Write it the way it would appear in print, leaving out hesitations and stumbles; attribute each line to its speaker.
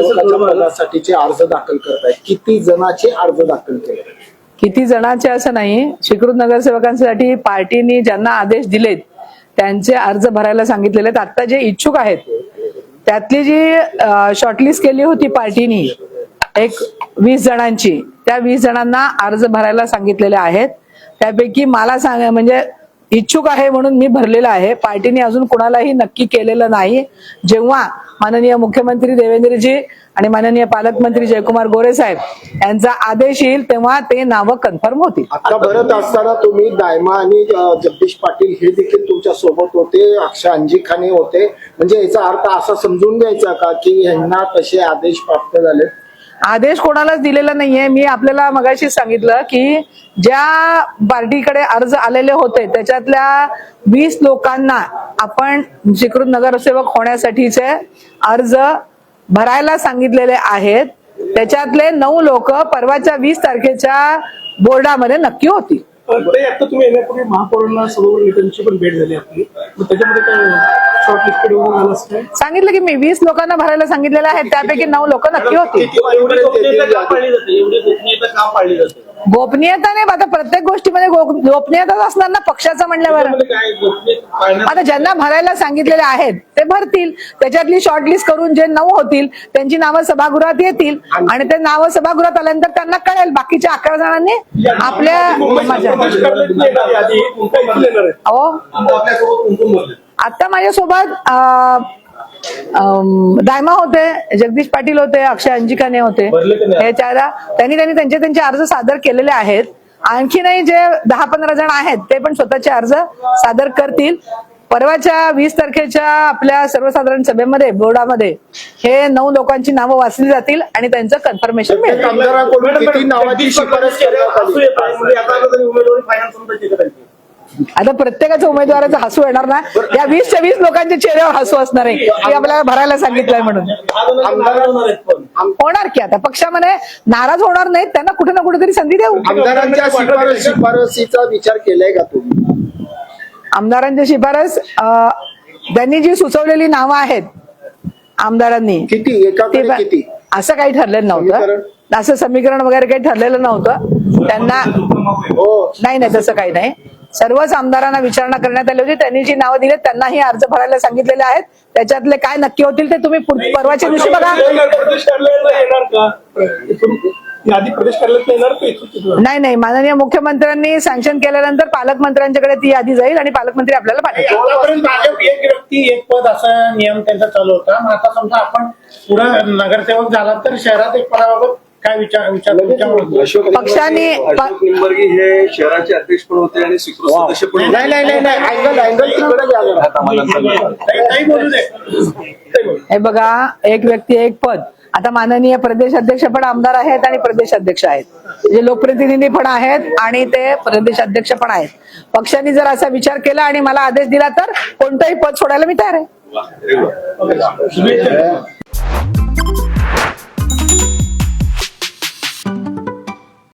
Speaker 1: पदासाठीचे अर्ज दाखल करत आहेत, किती जणांचे अर्ज दाखल केले?
Speaker 2: किती जणांचे असं नाही, स्वीकृत नगरसेवकांसाठी पार्टीने ज्यांना आदेश दिलेत त्यांचे अर्ज भरायला सांगितलेले आहेत. आता जे इच्छुक आहेत त्यातली जी शॉर्टलिस्ट केली होती पार्टीनी एक 20 जणांची, त्या 20 जणांना अर्ज भरायला सांगितलेले आहेत. त्यापैकी मला म्हणजे इच्छुक आहे म्हणून मी भरलेला आहे. पार्टीने अजून कोणालाही नक्की केलेलं नाही. जेव्हा माननीय मुख्यमंत्री देवेंद्रजी आणि माननीय पालकमंत्री जयकुमार गोरे साहेब यांचा आदेश येईल तेव्हा ते नावं कन्फर्म होतील.
Speaker 1: आता भरत असताना तुम्ही दायमा आणि जगदीश पाटील हे देखील तुमच्या सोबत होते, अक्षय अंजिखाने होते, म्हणजे याचा अर्थ असा समजून घ्यायचा का की यांना तसे आदेश प्राप्त झाले?
Speaker 2: आदेश कोणालाच दिलेला नाहीये. मी आपल्याला मगाशी सांगितलं की ज्या पार्टीकडे अर्ज आलेले होते त्याच्यातल्या 20 लोकांना आपण स्वीकृत नगरसेवक होण्यासाठीचे अर्ज भरायला सांगितलेले आहेत. त्याच्यातले 9 लोक परवाच्या 20 तारखेच्या बोर्डामध्ये नक्की होती.
Speaker 3: आता तुम्ही येण्यापूर्वी महापौरांना सर्व नेत्यांची पण भेट झाली आपली, त्याच्यामध्ये काय शॉर्टलिस्टेड वगैरे झालं असतं?
Speaker 2: सांगितलं की मी 20 लोकांना भरायला सांगितलेले आहेत, त्यापैकी 9 लोक नक्की होती. गोपनीयता नाही, आता प्रत्येक गोष्टीमध्ये गोपनीयता असणार ना पक्षाचं म्हणल्यावर. आता ज्यांना भरायला सांगितलेले आहेत ते भरतील. त्याच्यातली शॉर्टलिस्ट करून जे 9 होतील त्यांची नावं सभागृहात येतील आणि ते नावं सभागृहात आल्यानंतर त्यांना कळेल. बाकीच्या 11 जणांनी आपल्या आता माझ्यासोबत दायमा होते, जगदीश पाटील होते, अक्षय अंजिखाने होते. हे त्यांनी त्यांचे अर्ज सादर केलेले आहेत. आणखीनही जे 10-15 जण आहेत ते पण स्वतःचे अर्ज सादर करतील. परवाच्या 20 तारखेच्या आपल्या सर्वसाधारण सभेमध्ये बोर्डामध्ये हे 9 लोकांची नावं वाचली जातील आणि त्यांचं कन्फर्मेशन मिळेल. आता प्रत्येकाच्या उमेदवाराचं हसू येणार ना, या 20च्या 20 लोकांच्या चेहऱ्यावर हसू असणार आहे की आपल्याला भरायला सांगितलंय म्हणून. होणार की आता पक्षामध्ये नाराज होणार नाहीत, त्यांना कुठे ना कुठेतरी संधी देऊ.
Speaker 1: आमदारांच्या शिफारसीचा विचार केलाय का तुम्ही?
Speaker 2: आमदारांची शिफारस त्यांनी जी सुचवलेली नावं आहेत आमदारांनी
Speaker 1: किती
Speaker 2: असं काही ठरलेलं नव्हतं. असं समीकरण वगैरे काही ठरलेलं नव्हतं त्यांना. नाही तसं काही नाही. सर्वच आमदारांना विचारणा करण्यात आली होती. त्यांनी जी नावं दिली त्यांनाही अर्ज भरायला सांगितलेले आहेत. त्याच्यातले काय नक्की होतील ते तुम्ही परवाच्या दिवशी बघा. नाही, माननीय मुख्यमंत्र्यांनी सँक्शन केल्यानंतर पालकमंत्र्यांच्याकडे ती यादी जाईल आणि पालकमंत्री आपल्याला पाठवतील.
Speaker 3: भाजप एक व्यक्ती एक पद असा नियम त्यांचा चालू होता. मग आता समजा आपण पुढे नगरसेवक झाला तर शहरात एक पदाबाबत काय विचार
Speaker 2: पक्षाने
Speaker 4: निंबर्गी हे शहराचे अध्यक्ष पण होते आणि स्वीकृत सदस्य पण
Speaker 2: हे बघा, एक व्यक्ती एक पद. आता माननीय प्रदेश अध्यक्ष पण आमदार आहेत आणि प्रदेश अध्यक्ष आहेत, जे लोकप्रतिनिधी पण आहेत आणि ते प्रदेश अध्यक्ष पण आहेत. पक्षाने जर असा विचार केला आणि मला आदेश दिला तर कोणतंही पद सोडायला मी तयार आहे.